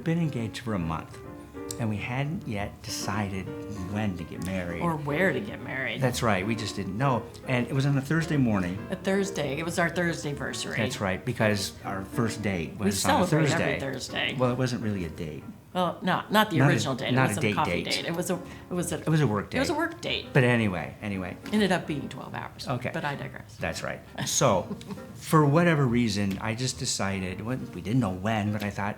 we'd been engaged for a month, and we hadn't yet decided when to get married. Or where to get married. That's right. We just didn't know. And it was on a Thursday morning. A Thursday. It was our Thursday anniversary. That's right, because our first date was on a celebrate Thursday. every Thursday. Well, it wasn't really a date. Well, not the original date. Not it was a date coffee date. It was a work date. It was a work date. But anyway. Ended up being 12 hours. Okay. But I digress. That's right. So, for whatever reason, I just decided, well, we didn't know when, but I thought,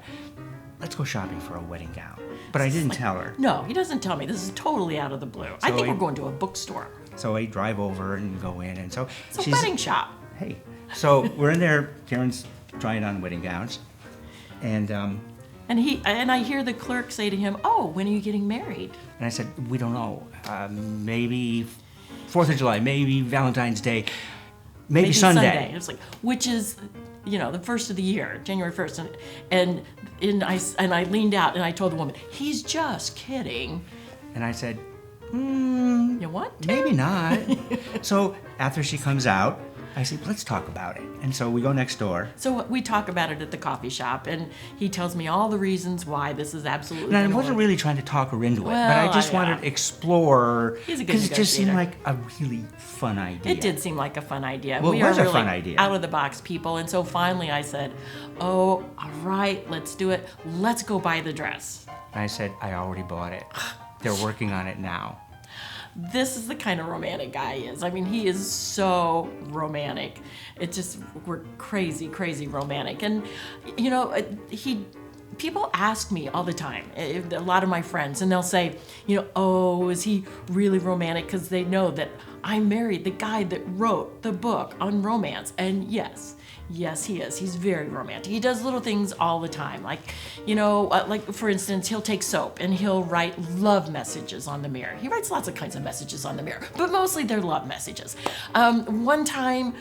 let's go shopping for a wedding gown. But I didn't tell her. No, he doesn't tell me. This is totally out of the blue. I think we're going to a bookstore. So I drive over and go in, and so It's a wedding shop. Hey, so we're in there. Karyn's trying on wedding gowns, and I hear the clerk say to him, "Oh, when are you getting married?" I said, we don't know. Maybe 4th of July, maybe Valentine's Day, maybe Sunday. It's like, which is, the first of the year, January 1st, and I leaned out and I told the woman, "He's just kidding." And I said, You want to? maybe not. So after she comes out, I said, let's talk about it. And so we go next door. So we talk about it at the coffee shop, and he tells me all the reasons why this is absolutely. And I gonna wasn't work. really trying to talk her into it, but Well, I just yeah. wanted to explore, He's a good because it just seemed like negotiator. a really fun idea. It did seem like a fun idea. Well, it we was are a really fun idea. out of the box people, and so finally I said, "Oh, all right, let's do it. Let's go buy the dress." And I said, I already bought it. They're working on it now. This is the kind of romantic guy he is. I mean, he is so romantic. We're crazy, crazy romantic. And, people ask me all the time, a lot of my friends, and they'll say, "Oh, is he really romantic?" Because they know that I married the guy that wrote the book on romance. And yes, he is. He's very romantic. He does little things all the time. Like, like for instance, he'll take soap and he'll write love messages on the mirror. He writes lots of kinds of messages on the mirror, but mostly they're love messages. One time,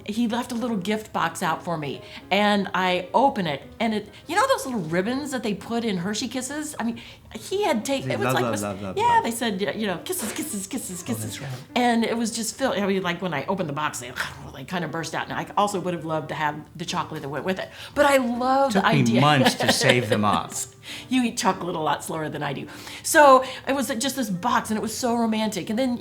he left a little gift box out for me, and I open it, and those little ribbons that they put in Hershey Kisses? I mean, he had taken, it was love. yeah, they said, kisses. That's right. And it was just filled. I mean, like when I opened the box, they kind of burst out. And I also would have loved to have the chocolate that went with it. But I love the idea. Took me months to save them up. You eat chocolate a lot slower than I do. So it was just this box, and it was so romantic. And then,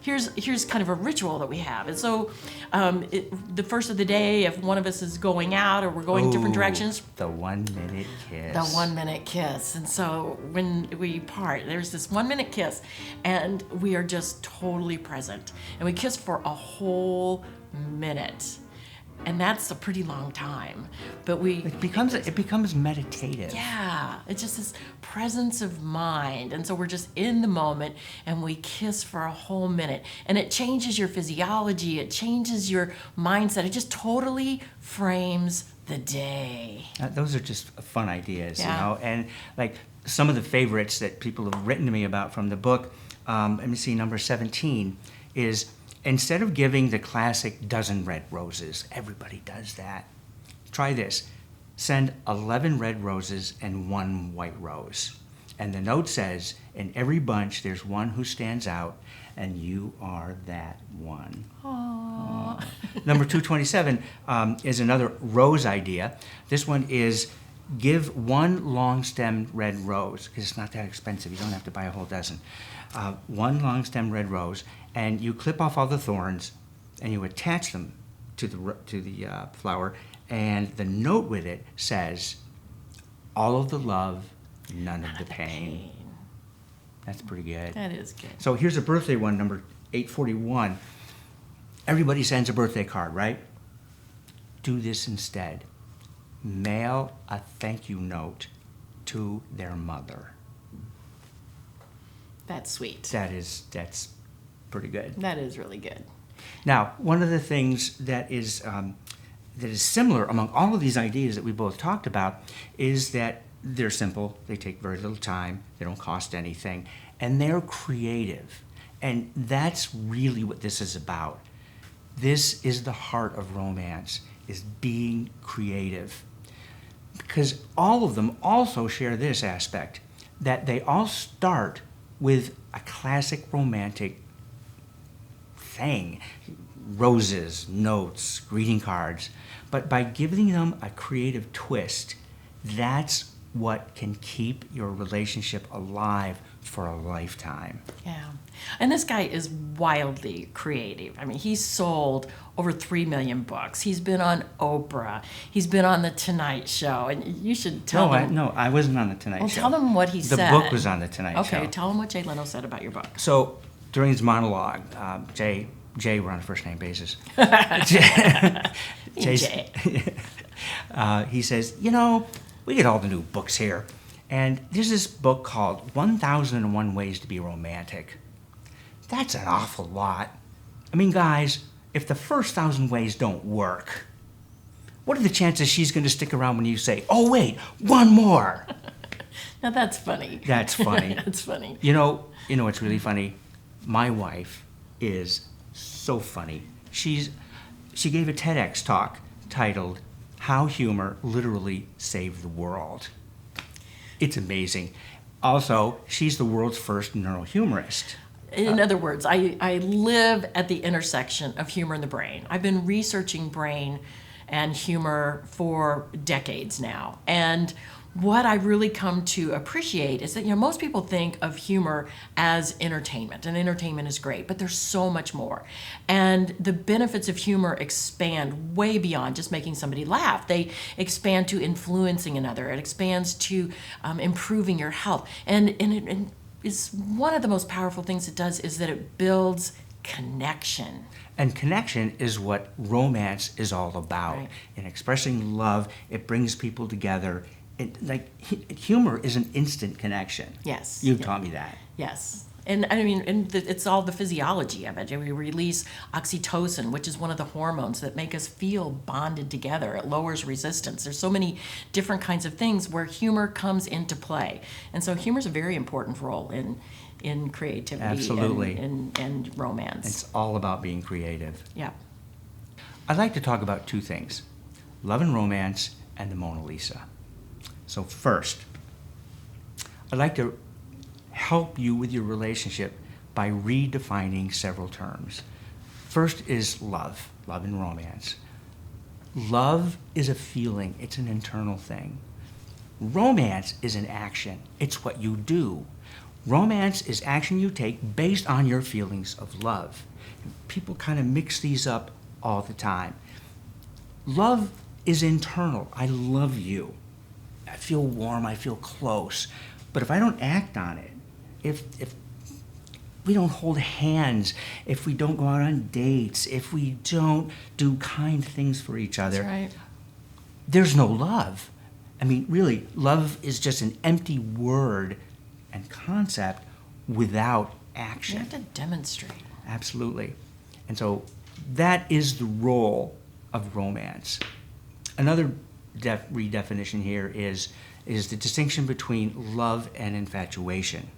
here's kind of a ritual that we have. And so the first of the day, if one of us is going out or we're going different directions. The 1 minute kiss. The 1 minute kiss. And so when we part, there's this 1 minute kiss, and we are just totally present. And we kiss for a whole minute. And that's a pretty long time. But It becomes meditative. yeah, it's just this presence of mind. And so we're just in the moment, and we kiss for a whole minute. And it changes your physiology, it changes your mindset. It just totally frames the day. Those are just fun ideas, Yeah. And like some of the favorites that people have written to me about from the book, let me see, number 17 is, instead of giving the classic dozen red roses, everybody does that. Try this. Send 11 red roses and 1 white rose. And the note says, in every bunch, there's one who stands out, and you are that one. Aww. Number 227 is another rose idea. This one is, give 1 long-stemmed red rose, because it's not that expensive. You don't have to buy a whole dozen. 1 long-stemmed red rose, and you clip off all the thorns, and you attach them to the flower, and the note with it says, all of the love, none of the pain. That's pretty good. That is good. So here's a birthday one, number 841. Everybody sends a birthday card, right? Do this instead. Mail a thank you note to their mother. That's sweet. That's pretty good. That is really good. Now, one of the things that is similar among all of these ideas that we both talked about is that they're simple, they take very little time, they don't cost anything, and they're creative. And that's really what this is about. This is the heart of romance, is being creative. Because all of them also share this aspect, that they all start with a classic romantic thing, roses, notes, greeting cards. But by giving them a creative twist, that's what can keep your relationship alive for a lifetime. Yeah. And this guy is wildly creative. I mean, he's sold over 3 million books. He's been on Oprah. He's been on The Tonight Show. And you should tell them. No, I wasn't on The Tonight Well, Show. tell them what he The said. book was on The Tonight Show. Okay, tell them what Jay Leno said about your book. So during his monologue, Jay, we're on a first name basis. Jay. He says, we get all the new books here. And there's this book called 1001 Ways to Be Romantic. That's an awful lot. I mean, guys, if the first 1,000 ways don't work, what are the chances she's going to stick around when you say, oh, wait, one more? Now that's funny. That's funny. That's funny. You know what's really funny? My wife is so funny. She gave a TEDx talk titled, How Humor Literally Saved the World. It's amazing. Also, she's the world's first neurohumorist. In other words, I live at the intersection of humor and the brain. I've been researching brain and humor for decades now. And what I really come to appreciate is that, most people think of humor as entertainment, and entertainment is great, but there's so much more. And the benefits of humor expand way beyond just making somebody laugh. They expand to influencing another. It expands to improving your health. And it is one of the most powerful things it does is that it builds connection. And connection is what romance is all about. Right. In expressing love, it brings people together. Humor is an instant connection. Yes. You've taught me that. Yes. And I mean, it's all the physiology of it. We release oxytocin, which is one of the hormones that make us feel bonded together. It lowers resistance. There's so many different kinds of things where humor comes into play. And so humor is a very important role in creativity. Absolutely. And romance. It's all about being creative. Yeah. I'd like to talk about two things, love and romance and the Mona Lisa. So first, I'd like to help you with your relationship by redefining several terms. First is love and romance. Love is a feeling, it's an internal thing. Romance is an action, it's what you do. Romance is action you take based on your feelings of love. People kind of mix these up all the time. Love is internal. I love you. I feel warm, I feel close. But if I don't act on it, if we don't hold hands, if we don't go out on dates, if we don't do kind things for each other, That's right. There's no love. I mean, really, love is just an empty word and concept without action. You have to demonstrate. Absolutely. And so that is the role of romance. Another redefinition here is the distinction between love and infatuation.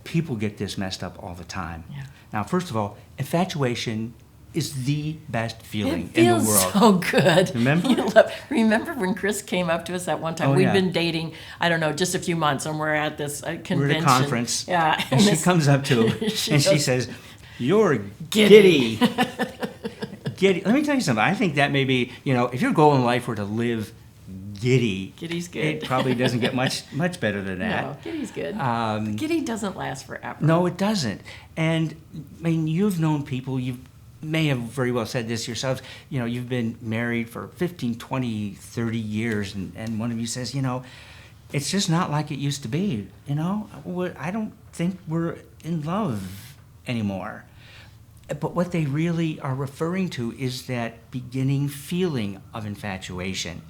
People get this messed up all the time. Yeah. Now, first of all, infatuation is the best feeling It feels in the world. so good. Remember? Remember when Chris came up to us that one time? Oh, We'd yeah. been dating, I don't know, just a few months, and we're at this convention. We're at a conference, Yeah. and she this- comes up to him, she and she goes, says, "You're Giddy." giddy." Giddy. Let me tell you something. I think that maybe, if your goal in life were to live giddy, Giddy's good. it probably doesn't get much better than that. No, Giddy's good. But Giddy doesn't last forever. No, it doesn't. And I mean, you've known people, you may have very well said this yourselves, you've been married for 15, 20, 30 years, and one of you says, it's just not like it used to be, I don't think we're in love anymore. But what they really are referring to is that beginning feeling of infatuation.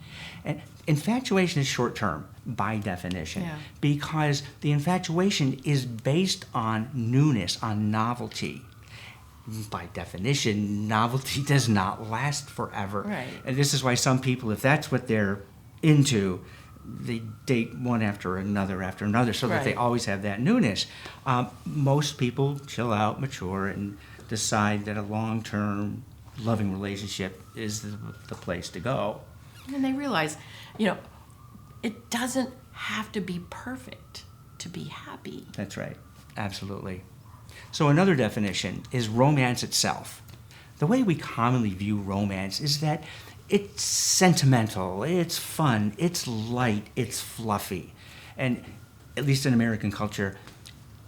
And infatuation is short term by definition, Yeah. because the infatuation is based on newness, on novelty. By definition, novelty does not last forever. Right. And this is why some people, if that's what they're into, they date one after another so that they Right. always have that newness. Most people chill out, mature, and decide that a long-term loving relationship is the place to go. And they realize, it doesn't have to be perfect to be happy. That's right. Absolutely. So another definition is romance itself. The way we commonly view romance is that it's sentimental, it's fun, it's light, it's fluffy. And at least in American culture,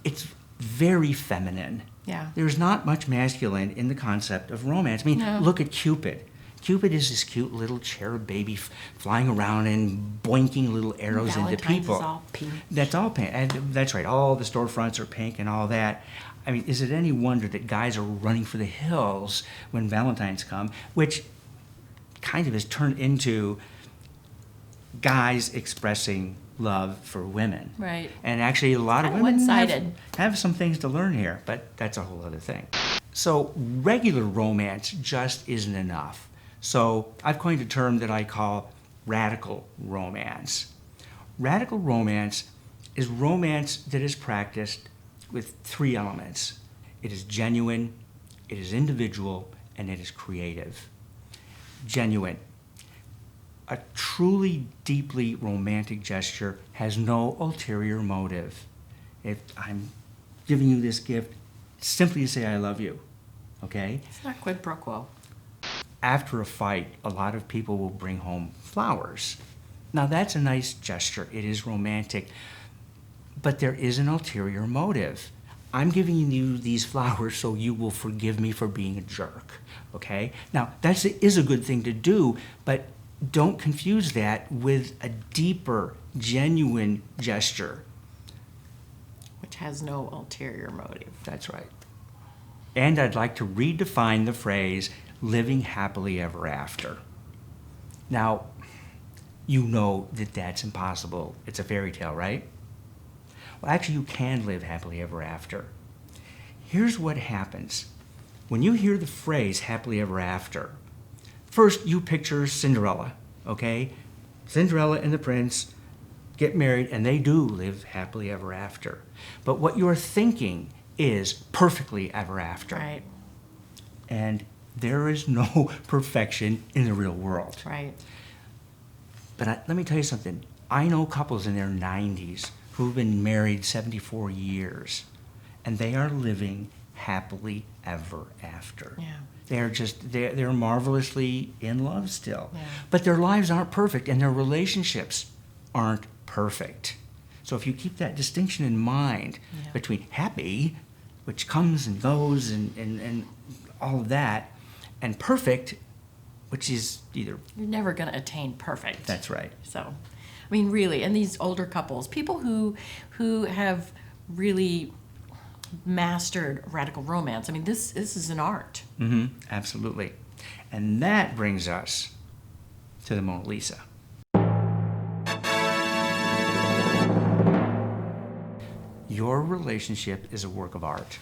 it's very feminine. Yeah. There's not much masculine in the concept of romance. I mean, No. look at Cupid. Cupid is this cute little cherub baby flying around and boinking little arrows into Valentine's people. is all pink. That's all pink. And that's right. All the storefronts are pink and all that. I mean, is it any wonder that guys are running for the hills when Valentine's come, which kind of has turned into guys expressing love for women. Right. And actually, a lot of Kinda women one-sided. have some things to learn here, but that's a whole other thing. So regular romance just isn't enough. So I've coined a term that I call radical romance. Radical romance is romance that is practiced with three elements. It is genuine, it is individual, and it is creative. Genuine. A truly deeply romantic gesture has no ulterior motive. If I'm giving you this gift, simply to say I love you, okay? It's not quid pro quo. After a fight, a lot of people will bring home flowers. Now that's a nice gesture, it is romantic, but there is an ulterior motive. I'm giving you these flowers so you will forgive me for being a jerk, okay? Now that is a good thing to do, but don't confuse that with a deeper, genuine gesture. Which has no ulterior motive. That's right. And I'd like to redefine the phrase living happily ever after. Now, you know that that's impossible. It's a fairy tale, right? Well, actually, you can live happily ever after. Here's what happens. When you hear the phrase happily ever after, first, you picture Cinderella, okay? Cinderella and the prince get married, and they do live happily ever after. But what you're thinking is perfectly ever after. Right. And there is no perfection in the real world. Right. But let me tell you something. I know couples in their 90s who've been married 74 years, and they are living happily ever after. Yeah. They're marvelously in love still. Yeah. But their lives aren't perfect, and their relationships aren't perfect. So if you keep that distinction in mind Yeah. between happy, which comes and goes and all of that, and perfect, which is either... You're never going to attain perfect. That's right. So, I mean, really, and these older couples, people who have really mastered radical romance. I mean, this is an art. Mm-hmm, absolutely. And that brings us to the Mona Lisa. Your relationship is a work of art.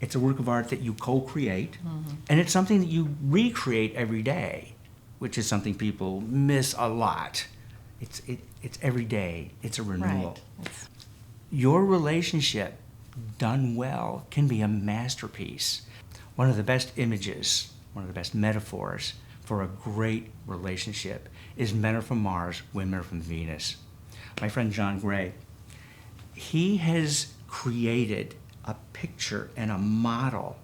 It's a work of art that you co-create, and it's something that you recreate every day, which is something people miss a lot. It's every day. It's a renewal. Right. Your relationship, done well, can be a masterpiece. One of the best images, one of the best metaphors for a great relationship is men are from Mars, women are from Venus. My friend John Gray, he has created a picture and a model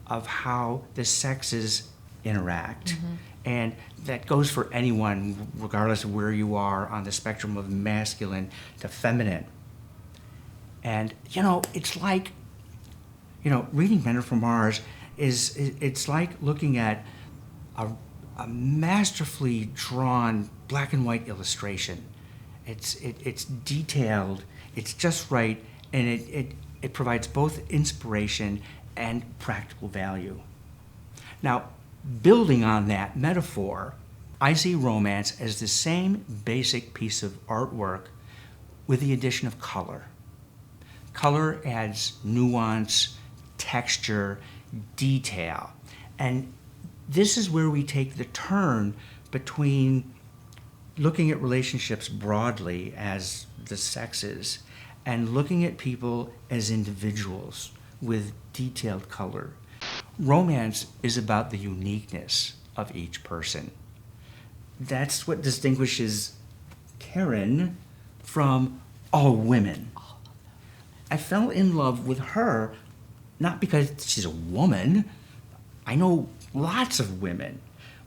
of how the sexes interact. And that goes for anyone, regardless of where you are on the spectrum of masculine to feminine. And, it's like, reading Men Are From Mars it's like looking at a masterfully drawn black and white illustration. It's detailed, it's just right, and it provides both inspiration and practical value. Now, building on that metaphor, I see romance as the same basic piece of artwork with the addition of color. Color adds nuance, texture, detail. And this is where we take the turn between looking at relationships broadly as the sexes and looking at people as individuals with detailed color. Romance is about the uniqueness of each person. That's what distinguishes Karyn from all women. I fell in love with her not because she's a woman. I know lots of women,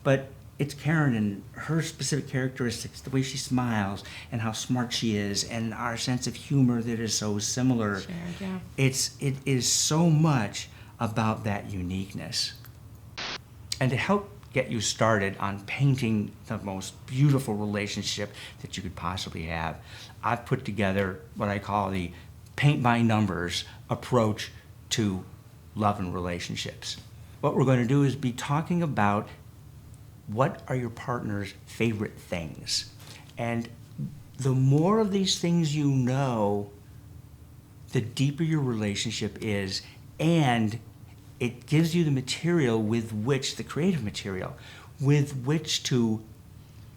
but it's Karyn and her specific characteristics, the way she smiles and how smart she is, and our sense of humor that is so similar. Sure, yeah. It is so much about that uniqueness. And to help get you started on painting the most beautiful relationship that you could possibly have, I've put together what I call the paint by numbers approach to love and relationships. What we're going to do is be talking about what are your partner's favorite things. And the more of these things you know, the deeper your relationship is, and it gives you the material with which, the creative material, with which to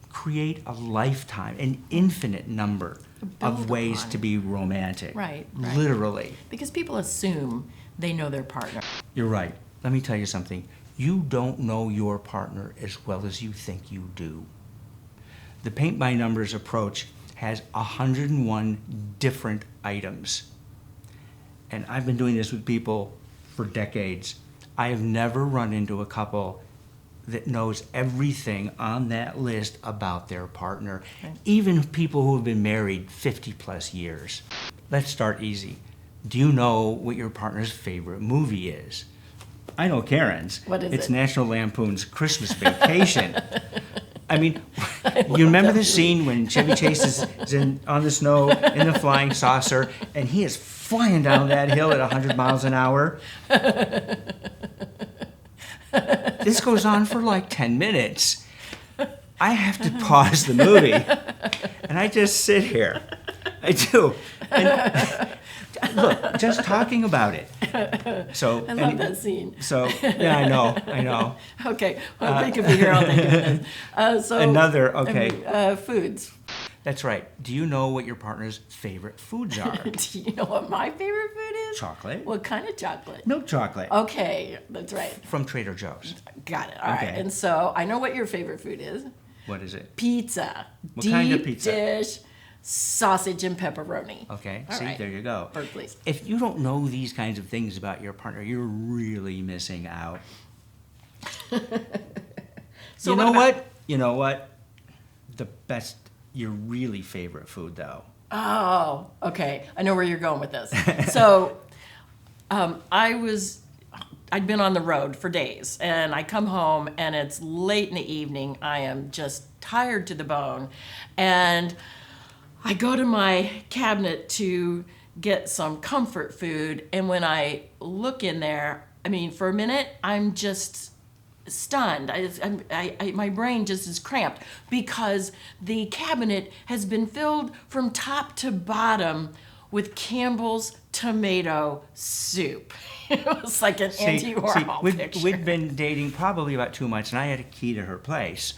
create a lifetime, an infinite number of ways to be romantic. Right. Literally. Because people assume they know their partner. You're right. Let me tell you something. You don't know your partner as well as you think you do. The paint by numbers approach has 101 different items. And I've been doing this with people for decades. I have never run into a couple that knows everything on that list about their partner, even people who have been married 50 plus years. Let's start easy. Do you know what your partner's favorite movie is? I know Karyn's. What is It's it? National Lampoon's Christmas Vacation. I mean, you remember the scene when Chevy Chase is on the snow in the flying saucer, and he is flying down that hill at 100 miles an hour? This goes on for like 10 minutes. I have to pause the movie, and I just sit here. I do. And, look, just talking about it. So I love that scene. So yeah, I know. Okay, well, think of it here. I'll think of this. Okay. Foods. That's right. Do you know what your partner's favorite foods are? Do you know what my favorite food is? Chocolate. What kind of chocolate? Milk chocolate. Okay, that's right. From Trader Joe's. Got it. All right. Okay. And so I know what your favorite food is. What is it? Pizza. What kind of pizza? Dish, sausage and pepperoni. Okay. All See, right. there you go. Bird, please. If you don't know these kinds of things about your partner, you're really missing out. So You know what? Your really favorite food, though. Oh, okay. I know where you're going with this. So, I'd been on the road for days, and I come home, and it's late in the evening. I am just tired to the bone, and I go to my cabinet to get some comfort food, and when I look in there, I mean, for a minute, I'm just stunned. My brain just is cramped because the cabinet has been filled from top to bottom with Campbell's tomato soup. It was like an Anti-Warhol picture. We'd been dating probably about 2 months, and I had a key to her place.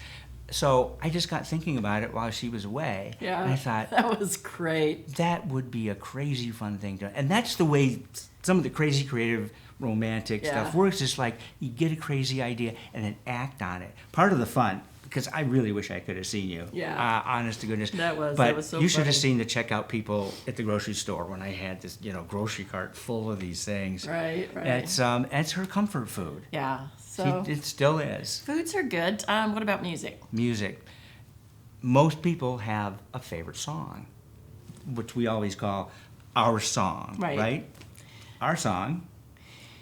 So I just got thinking about it while she was away. Yeah, and I thought, that was great. that would be a crazy fun thing to, and that's the way some of the crazy creative romantic stuff works. It's like you get a crazy idea and then act on it. Part of the fun, because I really wish I could have seen you. Yeah. Honest to goodness. That was so you should funny. have seen the checkout people at the grocery store when I had this, grocery cart full of these things. Right. It's her comfort food. Yeah. So It still is. foods are good. What about music? Music. Most people have a favorite song, which we always call our song, right? Our song.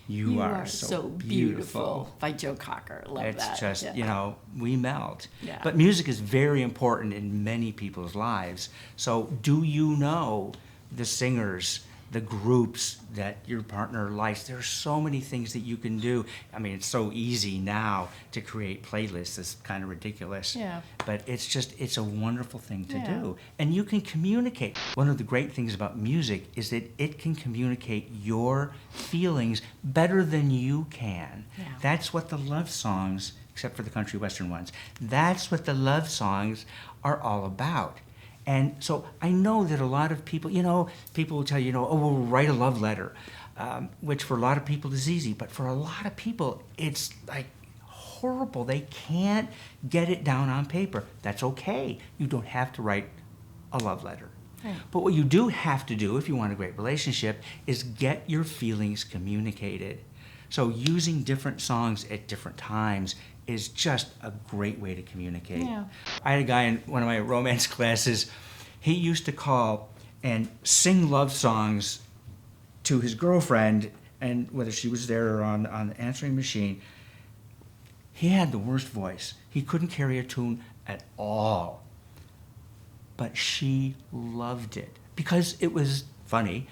You are so beautiful. By Joe Cocker. Love It's that. just, Yeah. we melt. Yeah. But music is very important in many people's lives. So do you know the singers, the groups that your partner likes? There's so many things that you can do. I mean, it's so easy now to create playlists. It's kind of ridiculous. Yeah. But it's a wonderful thing to Yeah. do. And you can communicate. One of the great things about music is that it can communicate your feelings better than you can. Yeah. That's what the love songs, except for the country western ones, that's what the love songs are all about. And so I know that a lot of people, people will tell you, oh, we'll write a love letter, which for a lot of people is easy. But for a lot of people, it's like horrible. They can't get it down on paper. That's okay. You don't have to write a love letter. Right. But what you do have to do if you want a great relationship is get your feelings communicated. So using different songs at different times is just a great way to communicate. Yeah. I had a guy in one of my romance classes. He used to call and sing love songs to his girlfriend, and whether she was there or on the answering machine. He had the worst voice. He couldn't carry a tune at all. But she loved it because it was funny,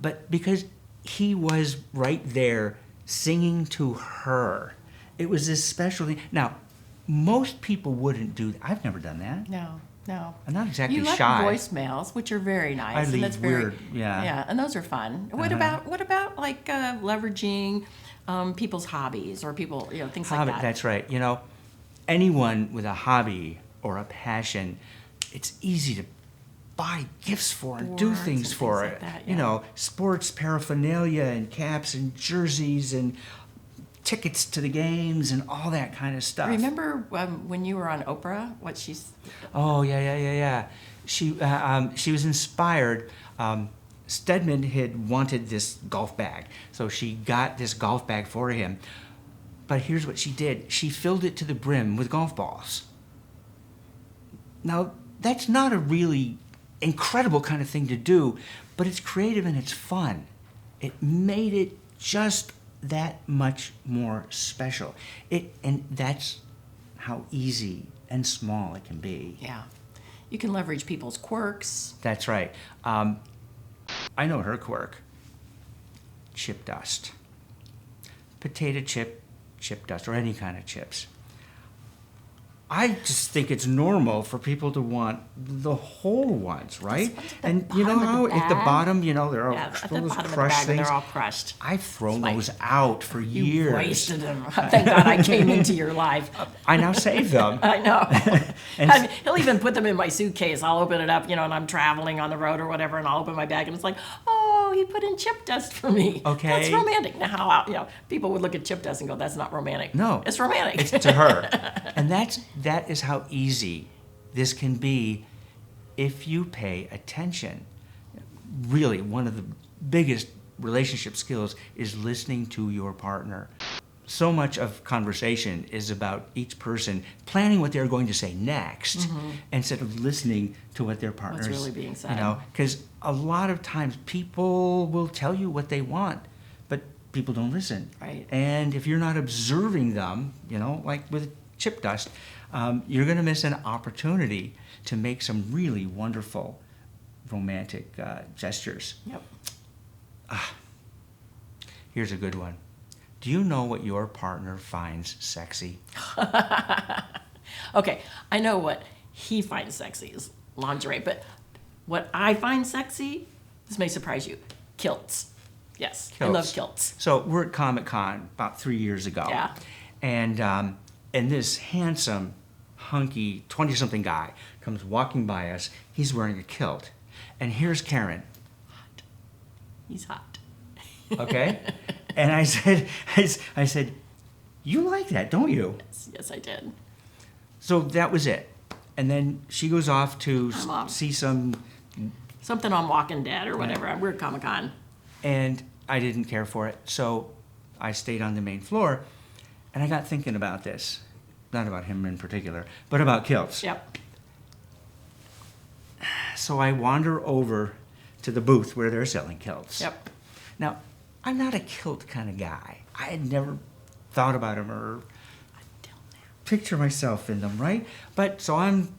but because he was right there singing to her. It was this special thing. Now, most people wouldn't do that. I've never done that. No. I'm not exactly you left shy. voicemails, which are very nice. I and leave that's very, weird, yeah. Yeah, and those are fun. What about like leveraging people's hobbies or people, things like that? That's right. Anyone with a hobby or a passion, it's easy to buy gifts for and do Sports things and for things it. like that, yeah. Sports paraphernalia and caps and jerseys and tickets to the games and all that kind of stuff. Remember when you were on Oprah? What she's? Oh yeah. She was inspired. Stedman had wanted this golf bag, so she got this golf bag for him. But here's what she did: she filled it to the brim with golf balls. Now that's not a really incredible kind of thing to do, but it's creative and it's fun. It made it just that much more special. And that's how easy and small it can be. Yeah, you can leverage people's quirks. That's right. I know her quirk. Chip dust. Potato chip dust, or any kind of chips. I just think it's normal for people to want the whole ones, right? And you know how at the bottom, they're all At the those bottom of the crushed bag, and things. they're all crushed. I've thrown Like, those out for You years. wasted them. Thank God I came into your life. I now save them. I know. And I mean, he'll even put them in my suitcase. I'll open it up, and I'm traveling on the road or whatever, and I'll open my bag, and it's like, oh, he put in chip dust for me. Okay. That's romantic. Now, people would look at chip dust and go, that's not romantic. No. It's romantic. It's to her. And that is how easy this can be if you pay attention. Really, one of the biggest relationship skills is listening to your partner. So much of conversation is about each person planning what they're going to say next instead of listening to what their partner's really being said. Because a lot of times people will tell you what they want, but people don't listen. Right. And if you're not observing them, like with chip dust, you're going to miss an opportunity to make some really wonderful romantic gestures. Yep. Here's a good one. Do you know what your partner finds sexy? Okay, I know what he finds sexy is lingerie, but what I find sexy, this may surprise you, kilts. Yes, I love kilts. So we're at Comic-Con about 3 years ago. Yeah. And this handsome, hunky, 20-something guy comes walking by us. He's wearing a kilt. And here's Karyn. He's hot. Okay? And I said, you like that, don't you? Yes, I did. So that was it. And then she goes off to see some, Something on Walking Dead or whatever. We're at Comic-Con. and I didn't care for it. So I stayed on the main floor, and I got thinking about this. Not about him in particular, but about kilts. Yep. So I wander over to the booth where they're selling kilts. Yep. Now, I'm not a kilt kind of guy. I had never thought about them or picture myself in them, right? But so I'm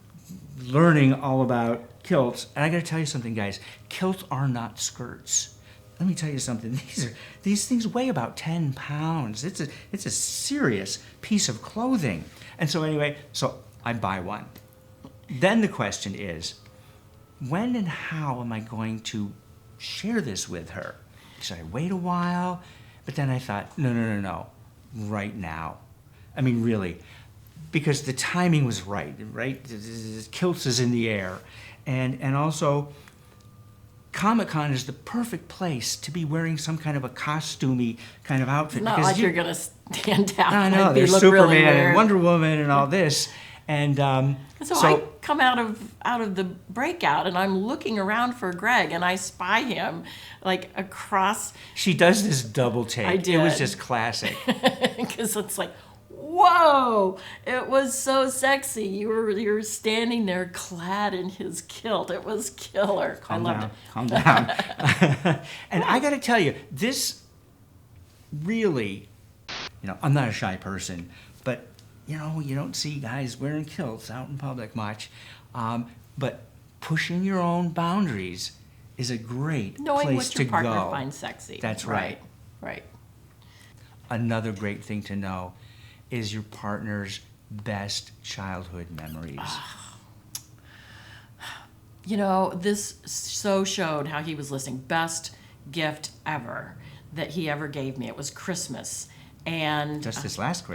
learning all about kilts, and I got to tell you something, guys. Kilts are not skirts. Let me tell you something. These things weigh about 10 pounds. It's a serious piece of clothing. And so anyway, so I buy one. Then the question is, when and how am I going to share this with her? Should I wait a while? But then I thought, no, right now. I mean, really, because the timing was right? Kilts is in the air. And also, Comic-Con is the perfect place to be wearing some kind of a costumey kind of outfit. Not because like you're going to stand out. I know, and there's look Superman really and weird. Wonder Woman and all this. And So I come out of the breakout and I'm looking around for Greg and I spy him like across she does this double take. I It was did. just classic. because it's like, whoa, it was so sexy. You were standing there clad in his kilt. It was killer. Calm I loved down. it. Calm down. And I got to tell you, this really, I'm not a shy person, but, you don't see guys wearing kilts out in public much. But pushing your own boundaries is a great Knowing place what to your partner go. finds sexy. That's right. Right. Another great thing to know is your partner's best childhood memories. This so showed how he was listening. Best gift ever that he ever gave me. It was Christmas. And Just this last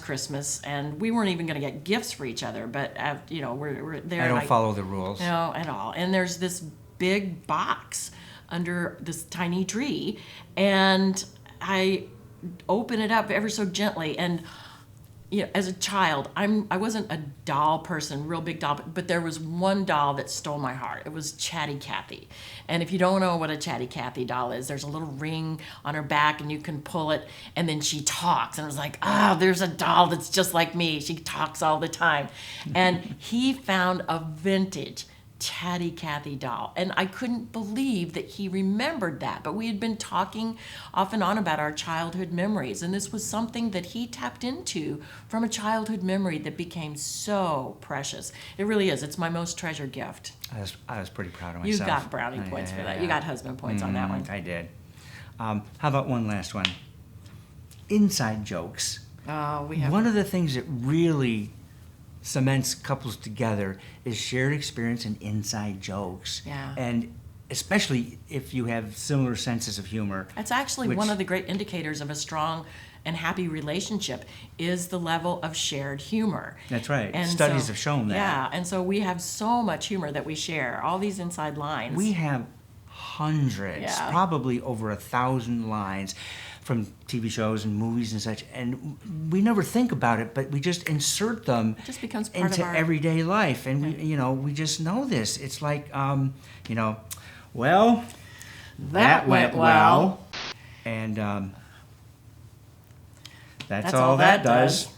Christmas. And we weren't even going to get gifts for each other, but we're there. I don't follow the rules. No, at all. And there's this big box under this tiny tree, and I open it up ever so gently. And as a child, I wasn't a doll person, real big doll, but there was one doll that stole my heart. It was Chatty Cathy. And if you don't know what a Chatty Cathy doll is, there's a little ring on her back and you can pull it and then she talks. And I was like, there's a doll that's just like me. She talks all the time. And he found a vintage Chatty Cathy doll. And I couldn't believe that he remembered that. But we had been talking off and on about our childhood memories. And this was something that he tapped into from a childhood memory that became so precious. It really is. It's my most treasured gift. I was pretty proud of You myself. got brownie points for that. Yeah. You got husband points on that one. I did. How about one last one? Inside jokes. Oh, we have. One of the things that really cements couples together is shared experience and inside jokes. Yeah. And especially if you have similar senses of humor. That's actually one of the great indicators of a strong and happy relationship is the level of shared humor. That's right. And Studies have shown that. Yeah, and so we have so much humor that we share, all these inside lines. We have hundreds, Yeah. probably over 1,000 lines from TV shows and movies and such, and we never think about it, but we just insert them It just becomes part into of our everyday life, and we just know this. It's like, well, that went well, and that's all that does.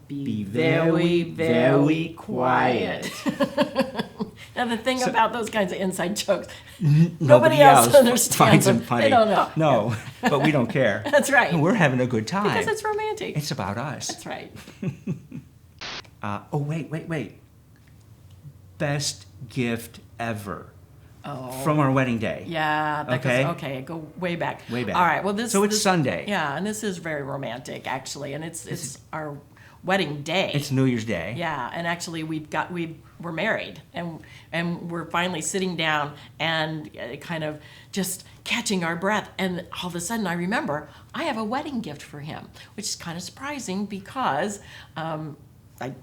Be very, very quiet. And the thing about those kinds of inside jokes, Nobody else else understands finds them. them funny. They don't know. No, but we don't care. That's right. We're having a good time. Because it's romantic. It's about us. That's right. Wait. Best gift ever Oh. from our wedding day. Yeah. That Okay. Goes, okay. Go way back. Way back. All right. Well, this. So it's this- Sunday. Yeah, and this is very romantic, actually, and it's our wedding day. It's New Year's Day. Yeah, and actually we're married, and we're finally sitting down and kind of just catching our breath, and all of a sudden I remember I have a wedding gift for him, which is kind of surprising because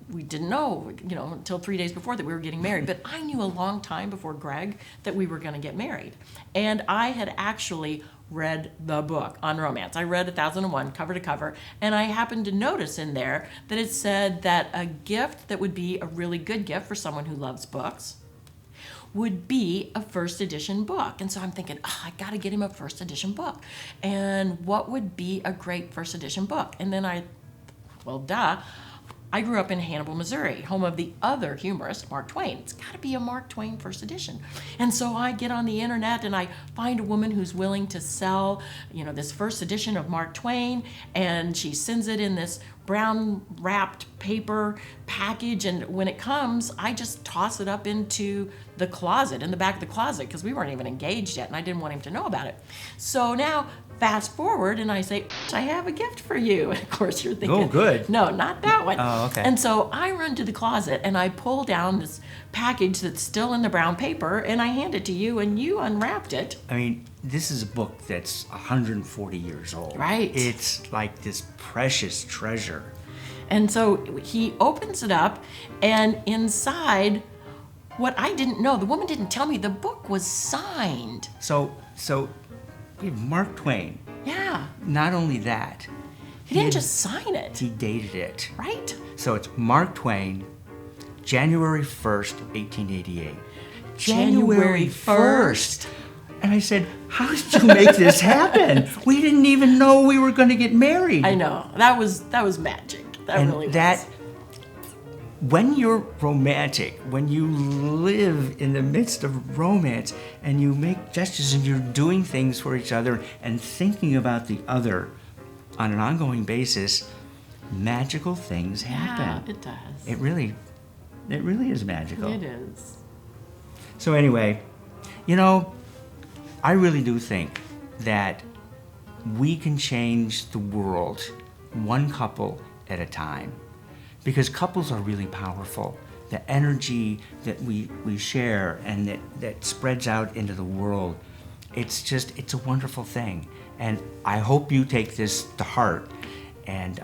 we didn't know, until 3 days before that we were getting married. But I knew a long time before Greg that we were going to get married, and I had actually read the book on romance. I read 1001 cover to cover, and I happened to notice in there that it said that a gift that would be a really good gift for someone who loves books would be a first edition book. And so I'm thinking, I got to get him a first edition book. And what would be a great first edition book? And then I grew up in Hannibal, Missouri, home of the other humorist, Mark Twain. It's got to be a Mark Twain first edition. And so I get on the internet and I find a woman who's willing to sell, this first edition of Mark Twain, and she sends it in this brown wrapped paper package, and when it comes, I just toss it up into the closet, in the back of the closet, because we weren't even engaged yet, and I didn't want him to know about it. So now, fast forward, and I say, I have a gift for you. And of course, you're thinking, Oh, good. No, not that one. Oh, okay. And so I run to the closet, and I pull down this package that's still in the brown paper, and I hand it to you, and you unwrapped it. I mean, this is a book that's 140 years old. Right. It's like this precious treasure. And so he opens it up, and inside, what I didn't know, the woman didn't tell me, the book was signed. So we have Mark Twain. Yeah. Not only that, He didn't just sign it, he dated it. right? So it's Mark Twain, January 1st, 1888. January 1st. And I said, how did you make this happen? We didn't even know we were going to get married. I know. That was magic. That And really that, was. when you're romantic, when you live in the midst of romance and you make gestures and you're doing things for each other and thinking about the other on an ongoing basis, magical things happen. Yeah, it does. It really is magical. It is. So anyway, you know, I really do think that we can change the world one couple at a time, because couples are really powerful. The energy that we share and that spreads out into the world, it's a wonderful thing. And I hope you take this to heart. And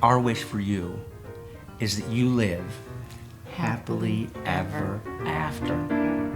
our wish for you is that you live happily ever after.